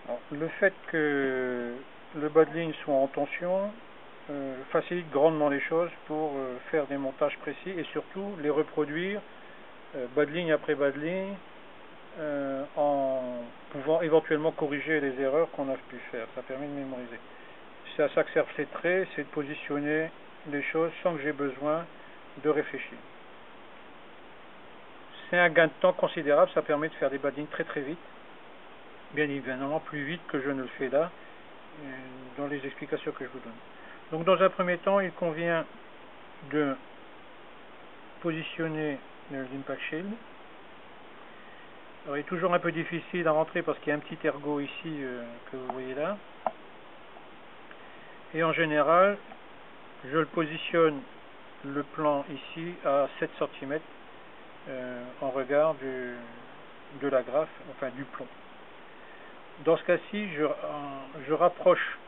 Alors, le fait que le bas de ligne soit en tension facilite grandement les choses pour faire des montages précis et surtout les reproduire bas de ligne après bas de ligne en pouvant éventuellement corriger les erreurs qu'on a pu faire. Ça permet de mémoriser. C'est à ça que servent ces traits, c'est de positionner les choses sans que j'ai besoin de réfléchir. C'est un gain de temps considérable, ça permet de faire des bas de ligne très très vite. Bien évidemment plus vite que je ne le fais là, dans les explications que je vous donne. Donc dans un premier temps, il convient de positionner l'impact shield. Alors il est toujours un peu difficile à rentrer parce qu'il y a un petit ergot ici que vous voyez là. Et en général, je le positionne le plan ici à 7 cm en regard de la graffe, enfin du plomb. Dans ce cas-ci, je rapproche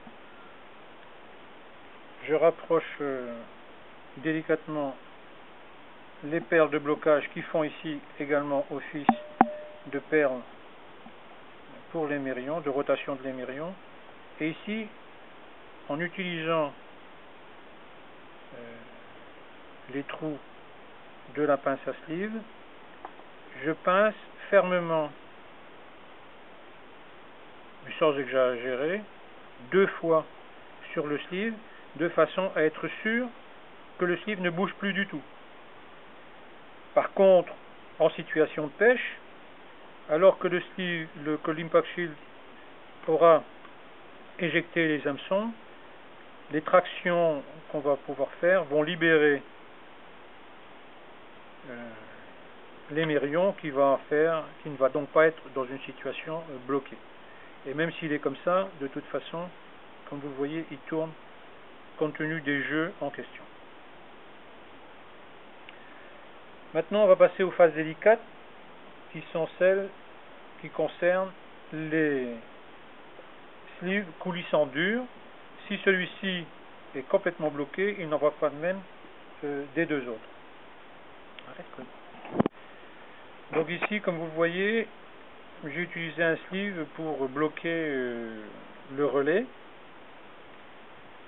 délicatement les perles de blocage qui font ici également office de perles pour l'émerion, de rotation de l'émerion. Et ici, en utilisant les trous de la pince à sleeve, je pince fermement, sans exagérer, 2 fois sur le sleeve, de façon à être sûr que le sleeve ne bouge plus du tout. Par contre, en situation de pêche, alors que le sleeve, que l'impact shield aura éjecté les hameçons, les tractions qu'on va pouvoir faire vont libérer l'émerion qui ne va donc pas être dans une situation bloquée. Et même s'il est comme ça, de toute façon, comme vous le voyez, il tourne compte tenu des jeux en question. Maintenant, on va passer aux phases délicates, qui sont celles qui concernent les sleeves coulissant dur. Si celui-ci est complètement bloqué, il n'en va pas de même des deux autres. Donc ici, comme vous le voyez, j'ai utilisé un sleeve pour bloquer le relais.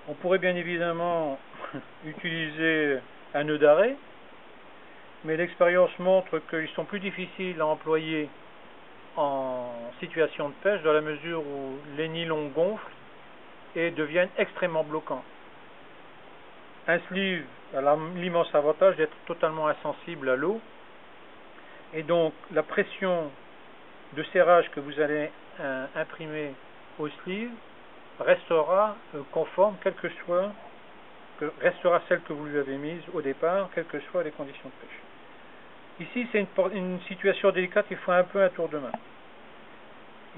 On pourrait bien évidemment utiliser un nœud d'arrêt, mais l'expérience montre qu'ils sont plus difficiles à employer en situation de pêche dans la mesure où les nylons gonflent et deviennent extrêmement bloquants. Un sleeve a l'immense avantage d'être totalement insensible à l'eau, et donc la pression de serrage que vous allez imprimer au sleeve restera conforme, restera celle que vous lui avez mise au départ, quelles que soient les conditions de pêche. Ici, c'est une situation délicate, il faut un peu un tour de main.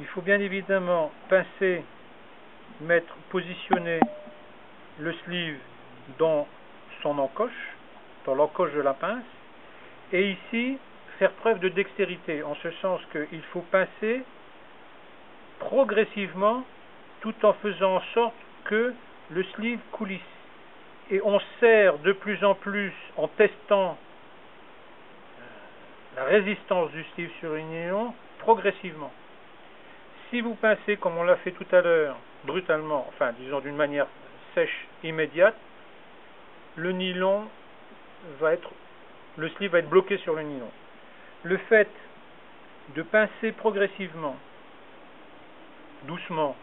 Il faut bien évidemment pincer, positionner le sleeve dans son encoche, dans l'encoche de la pince, et ici, faire preuve de dextérité, en ce sens qu'il faut pincer progressivement, tout en faisant en sorte que le sleeve coulisse. Et on serre de plus en plus, en testant la résistance du sleeve sur une nylon, progressivement. Si vous pincez comme on l'a fait tout à l'heure, brutalement, enfin disons d'une manière sèche, immédiate, le sleeve va être bloqué sur le nylon. Le fait de pincer progressivement, doucement,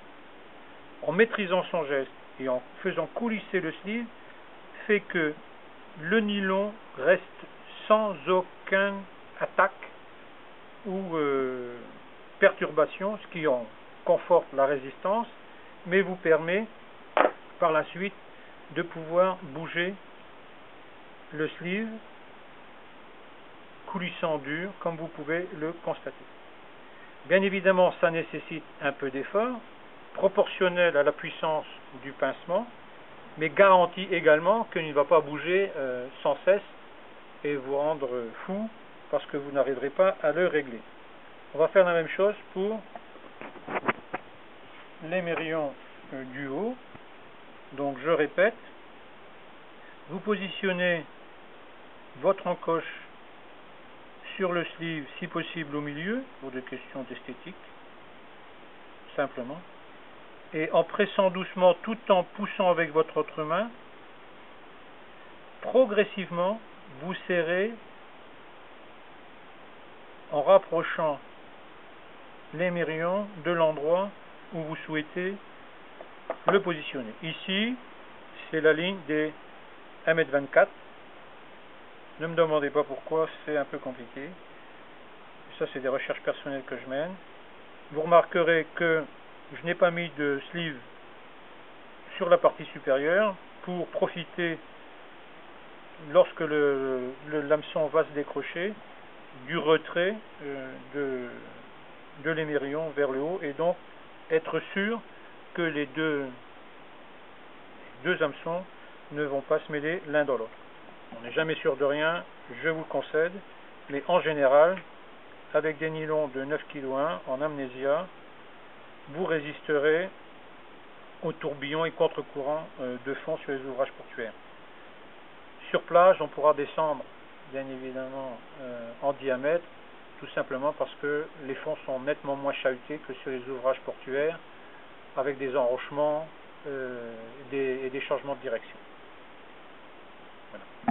en maîtrisant son geste et en faisant coulisser le sleeve, fait que le nylon reste sans aucune attaque ou perturbation, ce qui en conforte la résistance, mais vous permet par la suite de pouvoir bouger le sleeve coulissant dur, comme vous pouvez le constater. Bien évidemment, ça nécessite un peu d'effort, proportionnel à la puissance du pincement, mais garantit également qu'il ne va pas bouger sans cesse et vous rendre fou parce que vous n'arriverez pas à le régler. On va faire la même chose pour l'émerion du haut. Donc je répète, vous positionnez votre encoche sur le sleeve, si possible au milieu, pour des questions d'esthétique. simplement. Et en pressant doucement, tout en poussant avec votre autre main, progressivement, vous serrez en rapprochant l'émerion de l'endroit où vous souhaitez le positionner. Ici, c'est la ligne des 1,24 m. Ne me demandez pas pourquoi, c'est un peu compliqué. Ça, c'est des recherches personnelles que je mène. Vous remarquerez que je n'ai pas mis de sleeve sur la partie supérieure pour profiter, lorsque le l'hameçon va se décrocher, du retrait de l'émerion vers le haut, et donc être sûr que les deux hameçons ne vont pas se mêler l'un dans l'autre. On n'est jamais sûr de rien, je vous le concède, mais en général, avec des nylons de 9 kg en amnésia, vous résisterez aux tourbillons et contre-courants de fond sur les ouvrages portuaires. Sur plage, on pourra descendre, bien évidemment, en diamètre, tout simplement parce que les fonds sont nettement moins chahutés que sur les ouvrages portuaires, avec des enrochements et des changements de direction. Voilà.